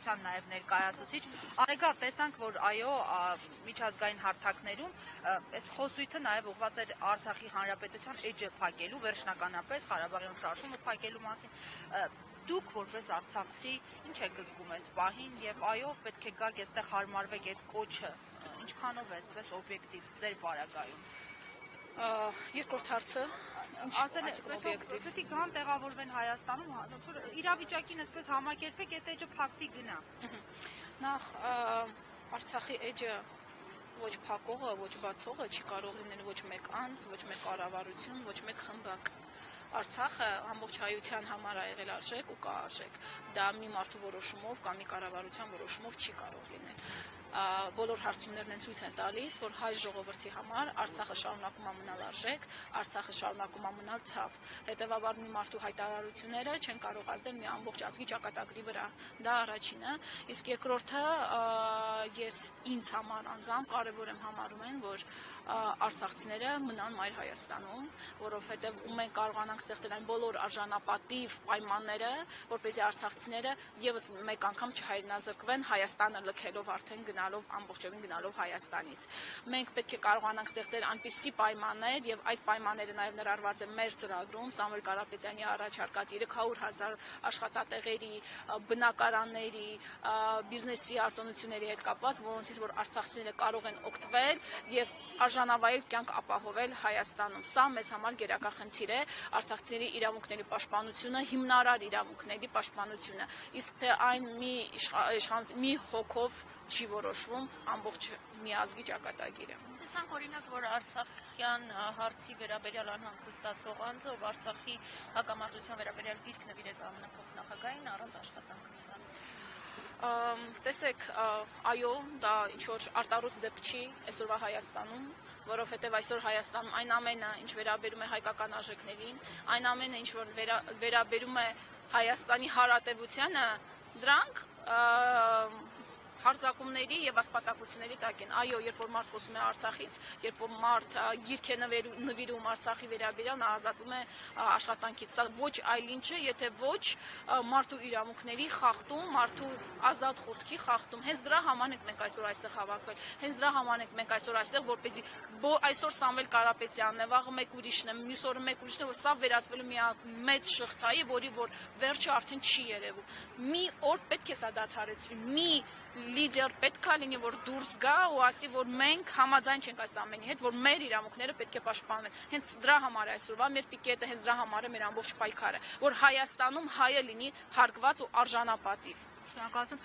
հանրապետության նաև ներկայացուցիչ, Արեգա, տեսանք, որ այո, միջազգային հարթակներում այս խոսույթը նաև ուղղված էր Արցախի հանրապետության էջը փակելու, վերջնականապես Ղարաբաղյան շարժումը փակելու մասին։ Դուք որպես արցախցի ինչ եք զգում այս պահին եւ այո, պետք է գաք այստեղ հարմարվեք այդ կոչը, ինչքանով է այսպես օբյեկտիվ ձեր բարակայում։ Երկրորդ հարցը պետք է գան տեղավորվեն Հայաստանում, ոնց որ իրավիճակին այսպես համակերպեք, այդ էջը փակվի գնա։ Նախ Արցախի էջը ոչ փակողը, ոչ բացողը չի կարող լինել ոչ մեկ անձ, ոչ մեկ կառավարություն, ոչ մեկ խմբակ։ Արցախը ամբողջ հայության համար ա եղել արժեք ու կա արժեք։ Դա մի մարդու որոշումով կամ մի կառավարության որոշումով չի կարող լինել։ Բոլոր հարցումներն են ցույց են տալիս, որ հայ ժողովրդի համար Արցախը շարունակում է մնալ արժեք, Արցախը շարունակում է մնալ ցավ։ Հետևաբար մի մարդու հայտարարությունները չեն կարող ազդել մի ամբողջ ազգի ճակատագրի վրա։ Դա առաջինը, իսկ երկրորդը ես ինձ համար անձամբ կարևոր եմ համարում են, որ արցախցիները մնան Մայր Հայաստանում, որովհետև մենք կարողանանք ստեղծել այն բոլոր արժանապատիվ պայմանները, որպեսզի արցախցիները եւս մեկ անգամ չհայրենազրկվեն Հայաստանը լքելով արդեն գնալով ամբողջովին գնալով Հայաստանից։ Մենք պետք է կարողանանք ստեղծել այնպիսի պայմաններ եւ այդ պայմանները նաեւ ներառված է մեր ծրագրում Սամվել Կարապետյանի առաջարկած 300,000 աշխատատեղերի, բնակարանների, բիզնեսի արտոնությունների հետ կապված, որոնցից որ արցախցիները կարող են օգտվել եւ արժանավայել կյանք ապահովել Հայաստանում։ Սա մեզ համար գերակա խնդիր է, արցախցիների իրավունքների պաշտպանությունը, հիմնարար իրավունքների պաշտպանությունը։ Իսկ թե այն մի հոգով չի որոշվում ամբողջ մի ազգի ճակատագիրը։ Տեսանք օրինակ, որ Արցախյան հարցի վերաբերյալ անհանգստացող անձը, ով Արցախի հակամարտության վերաբերյալ գիրք նվիրեց նախագահային առանց աշխատանքի։ Տեսեք, այո, դա ինչ-որ արտառոց դեպք չի այսօրվա Հայաստանում, որովհետև այսօր Հայաստանում այն ամենը, ինչ վերաբերում է հայկական արժեքներին, այն ամենը, ինչ որ վերաբերում է Հայաստանի հարատևությանը, դրանք հարձակումների եւ ասպատակությունների տակ են։ Այո, երբ որ մարդ խոսում է Արցախից, երբ որ մարդ գիրք է նվիրում Արցախի վերաբերյալ, նա ազատվում է աշխատանքից։ Սա ոչ այլ ինչ է, եթե ոչ մարդու իրավունքների խախտում, մարդու ազատ խոսքի խախտում։ Հենց դրա համար ենք մենք այսօր այստեղ հավաքվել։ Հենց դրա համար ենք մենք այսօր այստեղ, որպեսզի այսօր Սամվել Կարապետյանն է, վաղը մեկ ուրիշն է, մյուս օրը մեկ ուրիշն է, որ սա վերածվելու մի մեծ շղթայի, որի որ վերջը արդեն չի երևում։ Մի օր պետք է սա դադարեցվի։ Մի լիդեր պետք է լինի, որ դուրս գա ու ասի, որ մենք համաձայն չենք այս ամենի հետ, որ մեր իրավունքները պետք է պաշտպանվեն։ Հենց դրա համար է այսօրվա մեր պիկետը, հենց դրա համար է մեր ամբողջ պայքարը, որ Հայաստանում հայը լինի հարգված ու արժանապատիվ։ Շնորհակալություն։